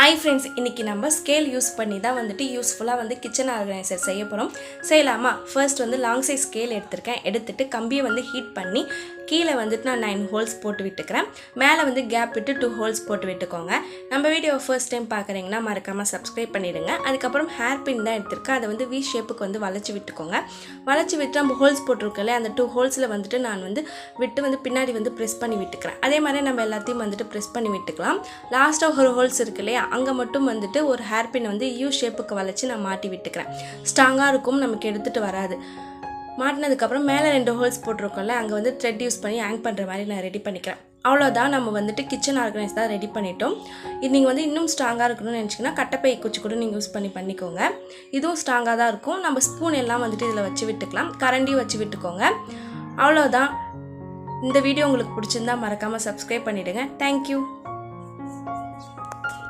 Hi friends, இன்னைக்கு நம்ம scale use பண்ணி தான் வந்துட்டு யூஸ்ஃபுல்லாக வந்து கிச்சன் ஆர்கனைசர் செய்ய போகிறோம். செய்யலாமா? ஃபர்ஸ்ட் வந்து லாங் சைஸ் ஸ்கேல் எடுத்துட்டு கம்பியை வந்து ஹீட் பண்ணி கீழே வந்துட்டு நான் 9 ஹோல்ஸ் போட்டு விட்டுக்கிறேன். மேலே வந்து கேப் விட்டு 2 ஹோல்ஸ் போட்டு விட்டுக்கோங்க. நம்ம வீடியோவை ஃபர்ஸ்ட் டைம் பார்க்குறீங்கன்னா மறக்காமல் சப்ஸ்கிரைப் பண்ணிவிடுங்க. அதுக்கப்புறம் ஹேர் பின் தான் எடுத்திருக்கேன். அதை வந்து வி ஷேப்புக்கு வந்து வளைச்சி விட்டுக்கோங்க. வளைச்சி விட்டு நம்ம ஹோல்ஸ் போட்டிருக்கோம்ல, அந்த 2 ஹோல்ஸில் வந்துட்டு நான் வந்து பின்னாடி வந்து ப்ரெஸ் பண்ணி விட்டுக்கிறேன். அதே மாதிரி நம்ம எல்லாத்தையும் வந்துட்டு ப்ரெஸ் பண்ணி விட்டுக்கலாம். லாஸ்ட்டாக ஒரு ஹோல்ஸ் இருக்கு இல்லையா, அங்கே மட்டும் வந்துட்டு ஒரு ஹேர் பின் வந்து யூ ஷேப்புக்கு வளைச்சி நான் மாட்டி விட்டுக்கிறேன். ஸ்ட்ராங்காக இருக்கும், நமக்கு எடுத்துகிட்டு வராது. மாட்டினதுக்கப்புறம் மேலே 2 ஹோல்ஸ் போட்டிருக்கோம்ல, அங்கே வந்து த்ரெட் யூஸ் பண்ணி ஹேங் பண்ணுற மாதிரி நான் ரெடி பண்ணிக்கிறேன். அவ்வளோதான், நம்ம வந்துட்டு கிச்சன் ஆர்கனைஸ் தான் ரெடி பண்ணிட்டோம். இது நீங்கள் வந்து இன்னும் ஸ்ட்ராங்காக இருக்கணும்னு நினச்சிங்கன்னா கட்டப்பை குச்சி கூட நீங்கள் யூஸ் பண்ணிக்கோங்க. இதுவும் ஸ்ட்ராங்காக தான் இருக்கும். நம்ம ஸ்பூன் எல்லாம் வந்துட்டு இதில் வச்சு விட்டுக்கலாம். கரண்டியும் வச்சு விட்டுக்கோங்க. அவ்வளோதான். இந்த வீடியோ உங்களுக்கு பிடிச்சிருந்தா மறக்காமல் சப்ஸ்கிரைப் பண்ணிவிடுங்க. தேங்க்யூ.